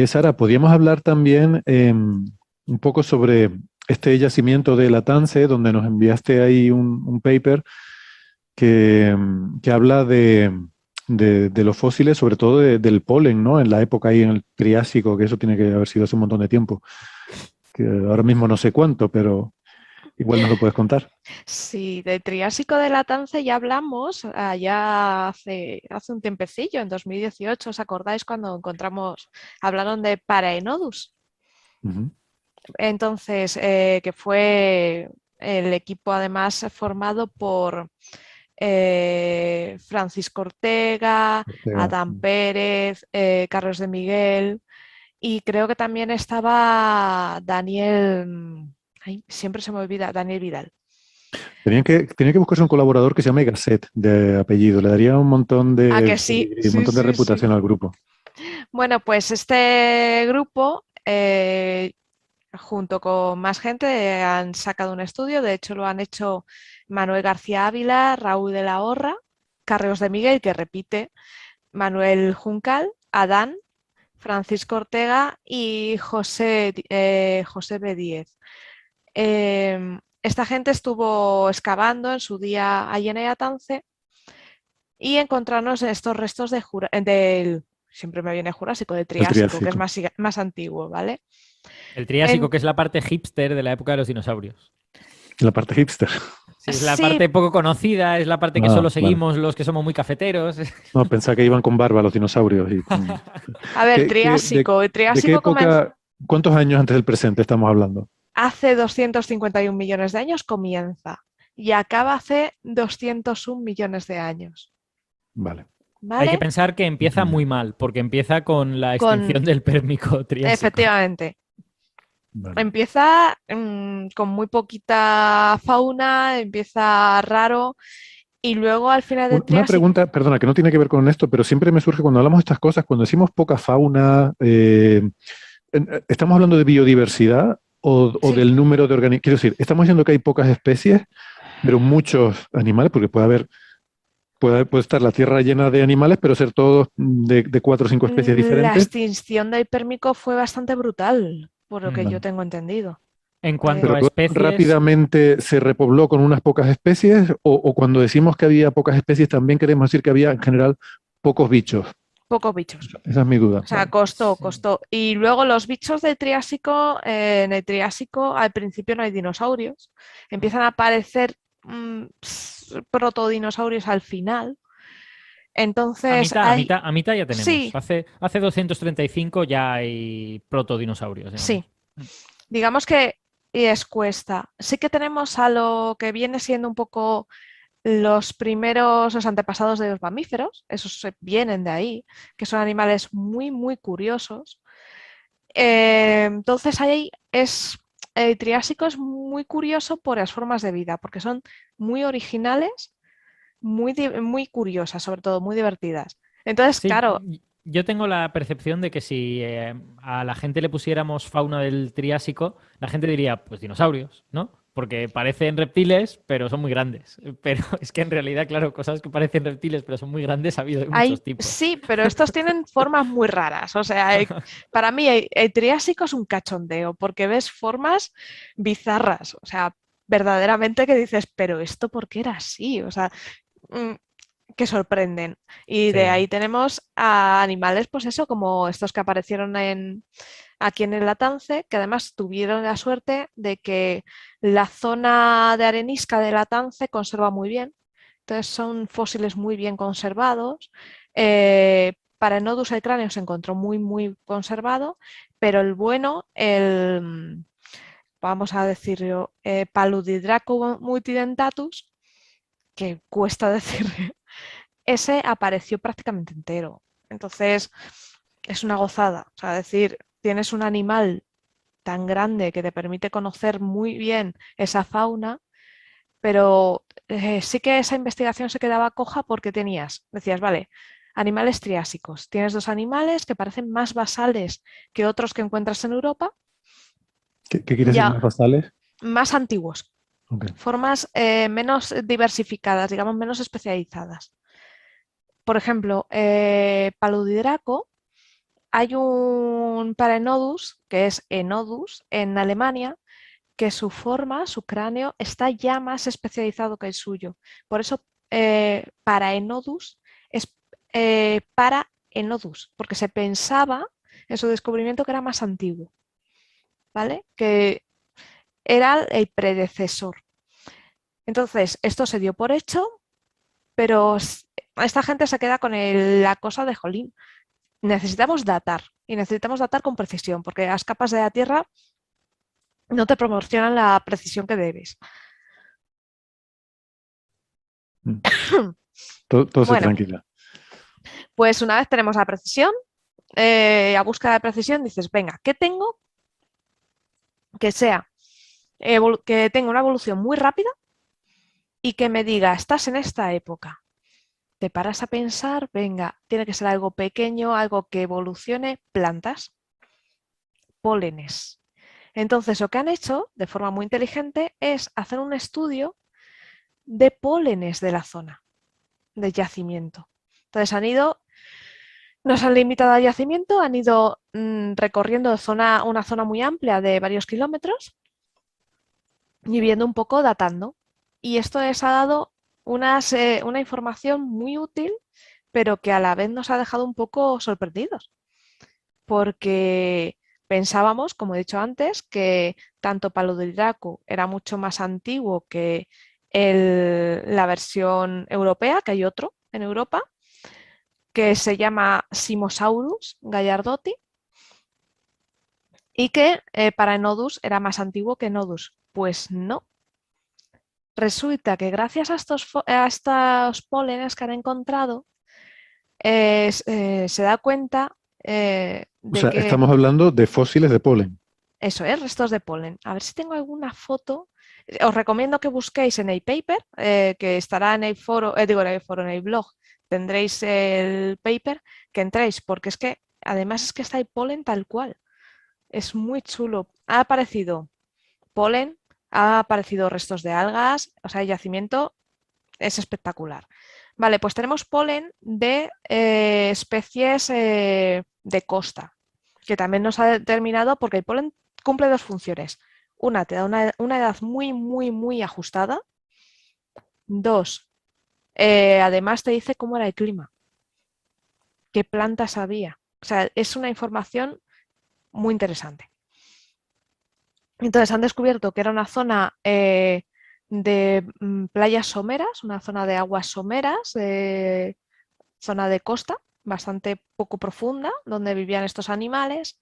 Sara, podríamos hablar también un poco sobre este yacimiento de Latance, donde nos enviaste ahí un paper que habla de los fósiles, sobre todo del polen, ¿no? En la época ahí en el Triásico, que eso tiene que haber sido hace un montón de tiempo, que ahora mismo no sé cuánto, pero igual nos lo puedes contar. Sí, de Triásico de Latance ya hablamos ya hace un tiempecillo, en 2018, ¿os acordáis cuando hablaron de Paraenodus? Ujú. Entonces, que fue el equipo además formado por Francisco Ortega, Ortega. Adán Pérez, Carlos de Miguel y creo que también estaba Daniel, ay, siempre se me olvida, Daniel Vidal. Tenía que buscarse un colaborador que se llame Gasset, de apellido. Le daría un montón Ah, de que sí, un sí, montón de sí, reputación sí. al grupo. Bueno, pues este grupo, junto con más gente, han sacado un estudio. De hecho, lo han hecho Manuel García Ávila, Raúl de la Horra, Carreos de Miguel, que repite, Manuel Juncal, Adán, Francisco Ortega y José B. Díez. Esta gente estuvo excavando en su día allí en Eatance y encontrarnos estos restos del, siempre me viene Jurásico, del El Triásico, que es Triásico. más antiguo, ¿vale? El Triásico, En, que es la parte hipster de la época de los dinosaurios. La parte hipster. Sí, es la sí, parte poco conocida, es la parte que Ah, solo vale. seguimos los que somos muy cafeteros. No, pensaba que iban con barba los dinosaurios. a ver, el De qué Triásico comenzó época, cuántos años antes del presente estamos hablando? hace 251 millones de años, comienza y acaba hace 201 millones de años, Vale. Hay que ¿vale? pensar que empieza Entendido. muy mal, porque empieza con la Con, extinción del Pérmico Triásico. efectivamente, Vale. empieza con muy poquita fauna, empieza raro y luego al final del Una Triásico, pregunta, perdona, que no tiene que ver con esto, pero siempre me surge cuando hablamos de estas cosas, cuando decimos poca fauna, ¿estamos hablando de biodiversidad o sí, del número de organismos? Quiero decir, estamos diciendo que hay pocas especies, pero muchos animales, porque puede estar la Tierra llena de animales, pero ser todos de cuatro o cinco especies la diferentes. extinción del Pérmico fue bastante brutal, por lo que Mm. yo Vale. tengo entendido. En cuanto Pero a Eh, luego especies, rápidamente se repobló con unas pocas especies, o cuando decimos que había pocas especies, también queremos decir que había en general pocos bichos. Pocos bichos. Esa es mi duda. O sea, Vale. costó, sí. costó. Y luego los bichos del Triásico, en el Triásico al principio no hay dinosaurios. Empiezan a aparecer protodinosaurios al final. A Entonces mitad, a hay, mitad, a mitad ya tenemos. sí, Hace 235 ya hay protodinosaurios, sí, digamos. digamos que y es cuesta. Sí que tenemos a lo que viene siendo un poco los primeros, los antepasados de los mamíferos, esos vienen de ahí, que son animales muy, muy curiosos. Entonces ahí el Triásico es muy curioso por las formas de vida, porque son muy originales, muy curiosas, sobre todo, muy divertidas. Entonces, Sí, claro, yo tengo la percepción de que si a la gente le pusiéramos fauna del Triásico, la gente diría, pues dinosaurios, ¿no? Porque parecen reptiles, pero son muy grandes. Pero es que en realidad, claro, cosas que parecen reptiles, pero son muy grandes, ha habido de muchos tipos. sí, pero estos tienen formas muy raras. O sea, para mí el Triásico es un cachondeo, porque ves formas bizarras. O sea, verdaderamente que dices, pero ¿esto por qué era así? O sea, mm, que sorprenden. Y de Sí. ahí tenemos a animales, pues eso, como estos que aparecieron aquí en el Latance, que además tuvieron la suerte de que la zona de arenisca de Latance conserva muy bien. Entonces son fósiles muy bien conservados. Para el Nodus el cráneo se encontró muy, muy conservado, pero el bueno, vamos a decirlo, Paludidraco multidentatus, que cuesta decir ese apareció prácticamente entero. Entonces, es una gozada. O sea, decir, tienes un animal tan grande que te permite conocer muy bien esa fauna, pero sí que esa investigación se quedaba coja porque decías, vale, animales triásicos. Tienes dos animales que parecen más basales que otros que encuentras en Europa, ¿Qué quiere decir más ya basales? más antiguos, Ok. formas menos diversificadas, digamos, menos especializadas. Por ejemplo, Paludidraco hay un Paraenodus, que es Enodus en Alemania, que su forma, su cráneo, está ya más especializado que el suyo. Por eso Paraenodus es Paraenodus, porque se pensaba en su descubrimiento que era más antiguo, ¿vale? Que era el predecesor. Entonces, esto se dio por hecho, pero esta gente se queda con la cosa de jolín. Necesitamos datar y necesitamos datar con precisión, porque las capas de la Tierra no te proporcionan la precisión que debes. Todo se Bueno, tranquila. pues una vez tenemos la precisión, a búsqueda de precisión dices, venga, ¿qué tengo que sea que tenga una evolución muy rápida y que me diga, estás en esta época? Te paras a pensar, venga, tiene que ser algo pequeño, algo que evolucione, plantas, pólenes. Entonces, lo que han hecho de forma muy inteligente es hacer un estudio de pólenes de la zona, de yacimiento. Entonces, no se han limitado al yacimiento, han ido recorriendo una zona muy amplia de varios kilómetros y viendo un poco, datando. Y esto les ha dado una información muy útil, pero que a la vez nos ha dejado un poco sorprendidos, porque pensábamos, como he dicho antes, que tanto Paludridaco era mucho más antiguo que la versión europea, que hay otro en Europa, que se llama Simosaurus gallardotti, y que Paraenodus era más antiguo que Nodus. Pues no. Resulta que gracias a estos pólenes que han encontrado, se da cuenta O de sea, que estamos hablando de fósiles de polen. eso es restos de polen. A ver si tengo alguna foto. Os recomiendo que busquéis en el paper, que estará en el foro, digo, en el foro, en el blog. Tendréis el paper, que entréis, porque es que además es que está el polen tal cual. Es muy chulo. Ha aparecido polen, ha aparecido restos de algas, o sea, el yacimiento es espectacular. Vale, pues tenemos polen de especies de costa, que también nos ha determinado, porque el polen cumple dos funciones. Una, te da una edad muy, muy, muy ajustada. Dos, además te dice cómo era el clima, qué plantas había. O sea, es una información muy interesante. Entonces han descubierto que era una zona de playas someras, una zona de aguas someras, zona de costa, bastante poco profunda, donde vivían estos animales.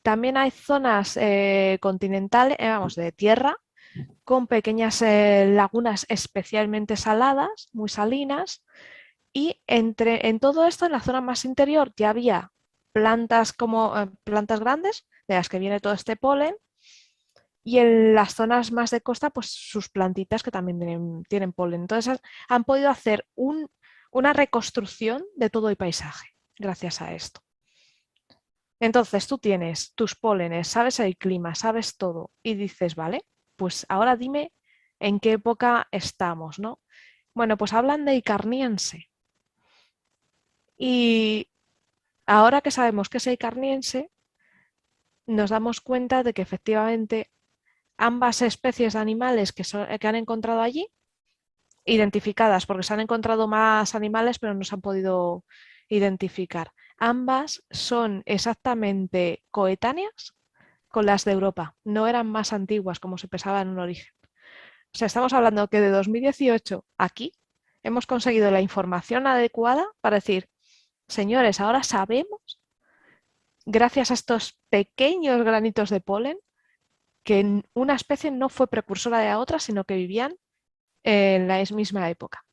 También hay zonas continentales, vamos, de tierra, con pequeñas lagunas especialmente saladas, muy salinas. Y en todo esto, en la zona más interior, ya había plantas como plantas grandes, de las que viene todo este polen, y en las zonas más de costa, pues sus plantitas que también tienen polen. Entonces han podido hacer una reconstrucción de todo el paisaje gracias a esto. Entonces tú tienes tus pólenes, sabes el clima, sabes todo y dices, vale, pues ahora dime en qué época estamos, ¿no? Bueno, pues hablan de Icarniense. Y ahora que sabemos que es Icarniense, nos damos cuenta de que efectivamente ambas especies de animales que han encontrado allí, identificadas, porque se han encontrado más animales, pero no se han podido identificar. Ambas son exactamente coetáneas con las de Europa, no eran más antiguas como se pensaba en un origen. O sea, estamos hablando que de 2018 aquí hemos conseguido la información adecuada para decir, señores, ahora sabemos, gracias a estos pequeños granitos de polen, que una especie no fue precursora de la otra, sino que vivían en la misma época.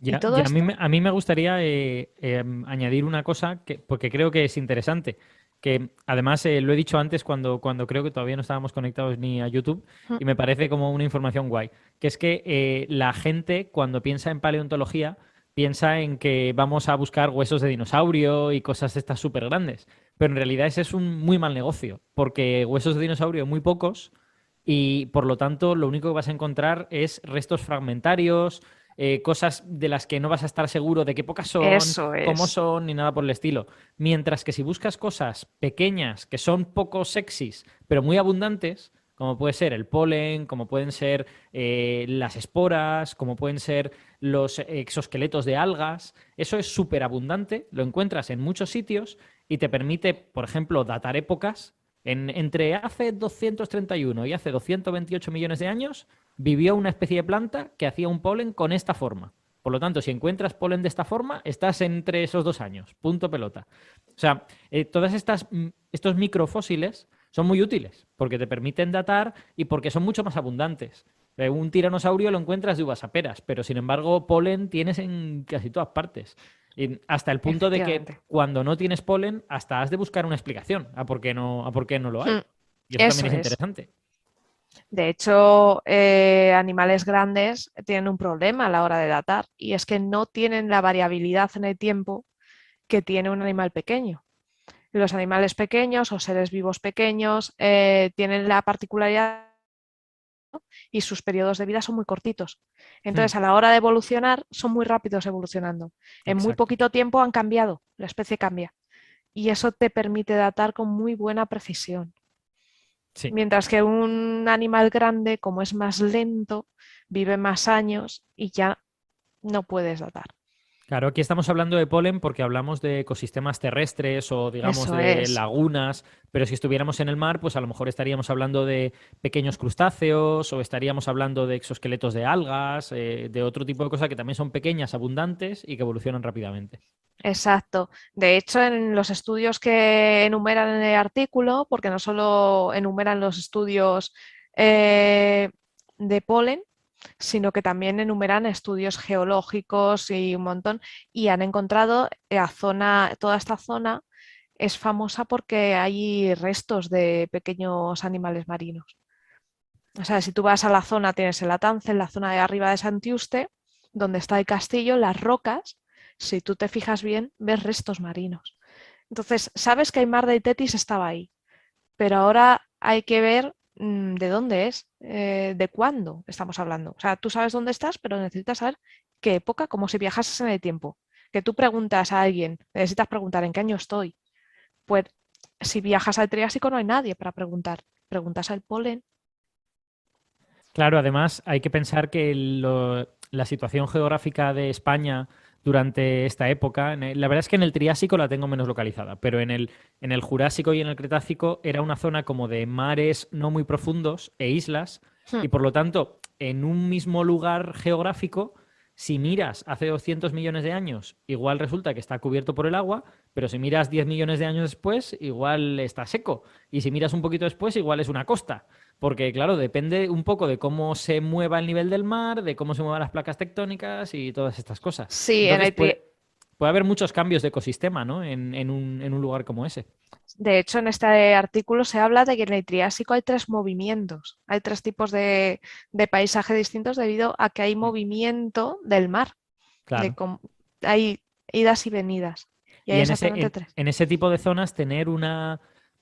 Y Ya, todo ya esto, a mí me gustaría añadir una cosa porque creo que es interesante. Que además lo he dicho antes cuando creo que todavía no estábamos conectados ni a YouTube y me parece como una información guay. Que es que la gente cuando piensa en paleontología piensa en que vamos a buscar huesos de dinosaurio y cosas de estas súper grandes. Pero en realidad ese es un muy mal negocio porque huesos de dinosaurio hay muy pocos y por lo tanto lo único que vas a encontrar es restos fragmentarios cosas de las que no vas a estar seguro de qué épocas son, Eso cómo es. son, ni nada por el estilo. Mientras que si buscas cosas pequeñas que son poco sexys, pero muy abundantes, como puede ser el polen, como pueden ser las esporas, como pueden ser los exoesqueletos de algas, eso es súper abundante, lo encuentras en muchos sitios y te permite, por ejemplo, datar épocas. Entre hace 231 y hace 228 millones de años vivió una especie de planta que hacía un polen con esta forma. Por lo tanto, si encuentras polen de esta forma, estás entre esos 2 años. Punto pelota. O sea, todas estos microfósiles son muy útiles porque te permiten datar y porque son mucho más abundantes. Un tiranosaurio lo encuentras de uvas a peras, pero sin embargo, polen tienes en casi todas partes. Y hasta el punto de que Efectivamente. cuando no tienes polen, hasta has de buscar una explicación a por qué no lo hay. Hmm, Y eso también Eso es es. interesante. De hecho, animales grandes tienen un problema a la hora de datar y es que no tienen la variabilidad en el tiempo que tiene un animal pequeño. Los animales pequeños o seres vivos pequeños tienen la particularidad y sus periodos de vida son muy cortitos. Hmm, Entonces, a la hora de evolucionar, son muy rápidos evolucionando. En muy exacto. poquito tiempo han cambiado, la especie cambia. Y eso te permite datar con muy buena precisión. Sí. Mientras que un animal grande, como es más lento, vive más años y ya no puedes datar. Claro, aquí estamos hablando de polen porque hablamos de ecosistemas terrestres o digamos Eso de es. lagunas, pero si estuviéramos en el mar, pues a lo mejor estaríamos hablando de pequeños crustáceos o estaríamos hablando de exoesqueletos de algas, de otro tipo de cosas que también son pequeñas, abundantes y que evolucionan rápidamente. Exacto. De hecho, en los estudios que enumeran en el artículo, porque no solo enumeran los estudios eh, de polen, sino que también enumeran estudios geológicos y un montón, y han encontrado toda esta zona es famosa porque hay restos de pequeños animales marinos. O sea, si tú vas a la zona, tienes el Atance, en la zona de arriba de Santiuste, donde está el castillo, las rocas, si tú te fijas bien, ves restos marinos. Entonces, sabes que el mar de Tetis estaba ahí, pero ahora hay que ver de dónde es, de cuándo estamos hablando. O sea, tú sabes dónde estás, pero necesitas saber qué época, como si viajases en el tiempo. Que tú preguntas a alguien, necesitas preguntar en qué año estoy. Pues si viajas al Triásico no hay nadie para preguntar. Preguntas al polen. Claro, además hay que pensar que la situación geográfica de España durante esta época, la verdad es que en el Triásico la tengo menos localizada, pero en el Jurásico y en el Cretácico era una zona como de mares no muy profundos e islas, Hmm, y por lo tanto, en un mismo lugar geográfico, si miras hace 200 millones de años, igual resulta que está cubierto por el agua, pero si miras 10 millones de años después, igual está seco, y si miras un poquito después, igual es una costa. Porque, claro, depende un poco de cómo se mueva el nivel del mar, de cómo se muevan las placas tectónicas y todas estas cosas. Sí, Entonces puede haber muchos cambios de ecosistema, ¿no? En un lugar como ese. de hecho, en este artículo se habla de que en el Triásico hay tres movimientos, hay tres tipos de paisaje distintos debido a que hay Mm. movimiento del mar, de Claro. com- hay idas y venidas, y hay Y exactamente tres. en ese tipo de zonas tener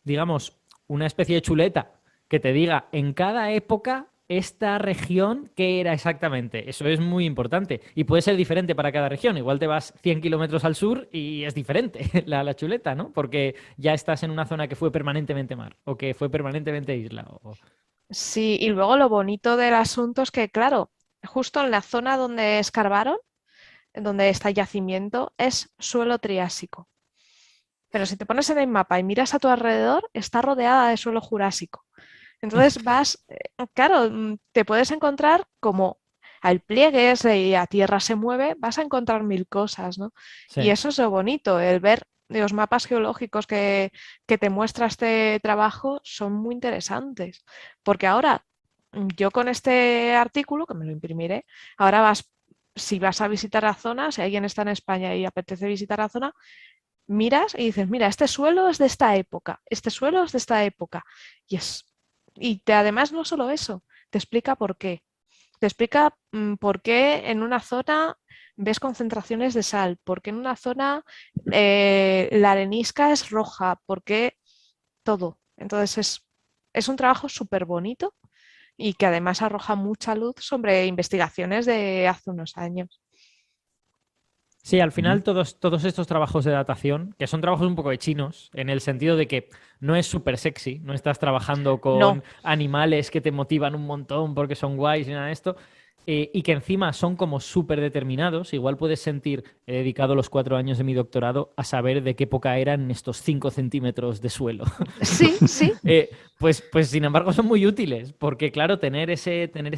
digamos, una especie de chuleta que te diga en cada época esta región qué era exactamente. Eso es muy importante. Y puede ser diferente para cada región. Igual te vas 100 kilómetros al sur y es diferente la chuleta, ¿no? Porque ya estás en una zona que fue permanentemente mar o que fue permanentemente isla. Sí, y luego lo bonito del asunto es que, claro, justo en la zona donde escarbaron, donde está el yacimiento, es suelo triásico. Pero si te pones en el mapa y miras a tu alrededor, está rodeada de suelo jurásico. Entonces claro, te puedes encontrar como al pliegues y a tierra se mueve, vas a encontrar mil cosas, ¿no? Y Sí. eso es lo bonito, el ver los mapas geológicos que te muestra este trabajo son muy interesantes, porque ahora yo con este artículo, que me lo imprimiré, ahora si vas a visitar la zona, si alguien está en España y apetece visitar la zona, miras y dices, mira, este suelo es de esta época, este suelo es de esta época. Además no solo eso, te explica por qué. Te explica por qué en una zona ves concentraciones de sal, por qué en una zona la arenisca es roja, por qué todo. Entonces es un trabajo súper bonito y que además arroja mucha luz sobre investigaciones de hace unos años. Sí, al final todos estos trabajos de datación, que son trabajos un poco de chinos, en el sentido de que no es súper sexy, no estás trabajando con No. animales que te motivan un montón porque son guays y nada de esto, y que encima son como súper determinados. Igual puedes sentir, he dedicado los 4 años de mi doctorado a saber de qué época eran estos 5 centímetros de suelo. Sí, sí. Pues sin embargo son muy útiles, porque claro, tener esa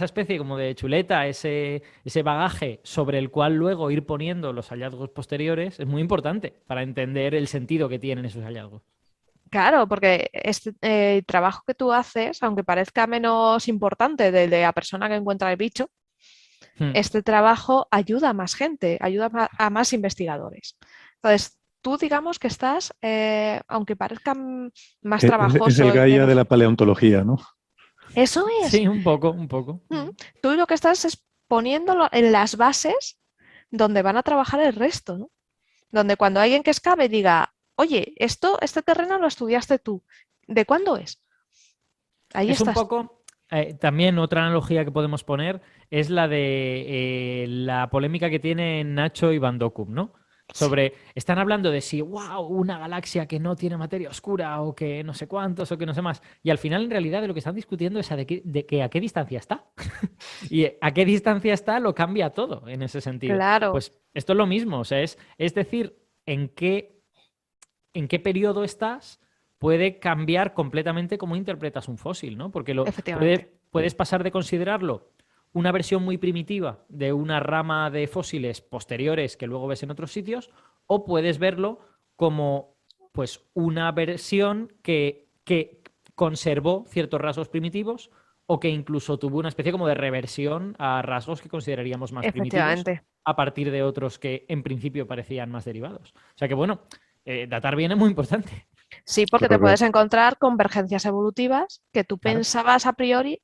especie como de chuleta, ese bagaje sobre el cual luego ir poniendo los hallazgos posteriores es muy importante para entender el sentido que tienen esos hallazgos. Claro, porque este trabajo que tú haces, aunque parezca menos importante del de la persona que encuentra el bicho, este trabajo ayuda a más gente, ayuda a más investigadores. Entonces, tú digamos que estás, aunque parezca más Es trabajoso el y Gaia de menos... la paleontología, ¿no? Eso es. Sí, un poco. Tú lo que estás es poniéndolo en las bases donde van a trabajar el resto, ¿no? Donde cuando alguien que excave diga, oye, este terreno lo estudiaste tú, ¿de cuándo es? Ahí Es un estás. poco, también otra analogía que podemos poner es la de la polémica que tienen Nacho y Van Dokkum, ¿no? Están hablando de si, wow, una galaxia que no tiene materia oscura o que no sé cuántos o que no sé más. Y al final, en realidad, de lo que están discutiendo es de que a qué distancia está. Y a qué distancia está lo cambia todo en ese sentido. Claro. Pues esto es lo mismo, o sea, es decir, en qué periodo estás puede cambiar completamente cómo interpretas un fósil, ¿no? Porque Efectivamente. puedes pasar de considerarlo una versión muy primitiva de una rama de fósiles posteriores que luego ves en otros sitios, o puedes verlo como pues una versión que conservó ciertos rasgos primitivos o que incluso tuvo una especie como de reversión a rasgos que consideraríamos más primitivos Efectivamente. a partir de otros que en principio parecían más derivados. O sea que bueno, datar bien es muy importante. Sí, porque te puedes encontrar convergencias evolutivas que tú pensabas a priori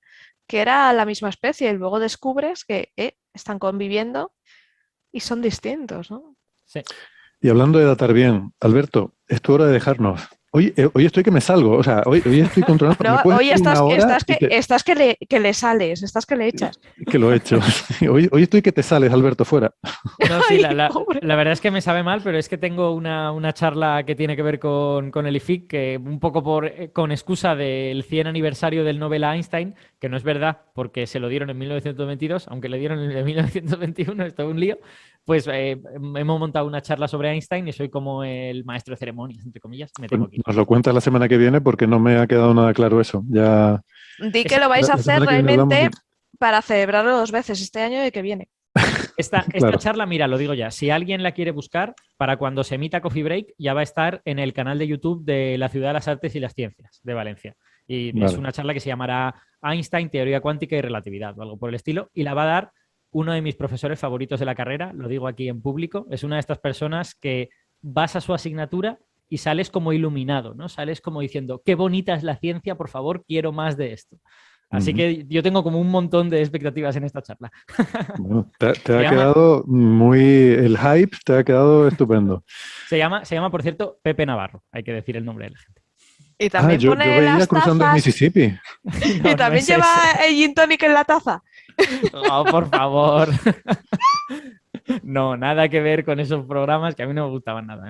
que era la misma especie y luego descubres que están conviviendo y son distintos, ¿no? Sí. Y hablando de datar bien, Alberto, es tu hora de dejarnos. Hoy estoy que me salgo, o sea, hoy estoy controlando. No, ¿me hoy una hora estás que le sales, estás que le echas. Que lo he hecho. Hoy estoy que te sales, Alberto, fuera. No, sí, Ay, pobre. la verdad es que me sabe mal, pero es que tengo una charla que tiene que ver con el IFIC, que un poco con excusa del 100 aniversario del Nobel a Einstein, que no es verdad, porque se lo dieron en 1922, aunque le dieron en 1921, esto es un lío, pues hemos montado una charla sobre Einstein y soy como el maestro de ceremonias, entre comillas, me tengo que ir. Nos lo cuentas la semana que viene porque no me ha quedado nada claro eso. Ya... Di que lo vais a hacer realmente para celebrarlo 2 veces, este año y el que viene. Esta charla, mira, lo digo ya, si alguien la quiere buscar, para cuando se emita Coffee Break, ya va a estar en el canal de YouTube de la Ciudad de las Artes y las Ciencias de Valencia. Y es una charla que se llamará Einstein, Teoría Cuántica y Relatividad o algo por el estilo, y la va a dar uno de mis profesores favoritos de la carrera, lo digo aquí en público, es una de estas personas que vas a su asignatura y sales como iluminado, ¿no? Sales como diciendo, qué bonita es la ciencia, por favor, quiero más de esto. Así que yo tengo como un montón de expectativas en esta charla. Bueno, te ha quedado muy... El hype te ha quedado estupendo. Se llama, por cierto, Pepe Navarro, hay que decir el nombre de la gente. Y también yo pone veía las cruzando el tazas. Mississippi. Y también lleva el gin tonic en la taza. Oh, por favor. No, nada que ver con esos programas que a mí no me gustaban nada.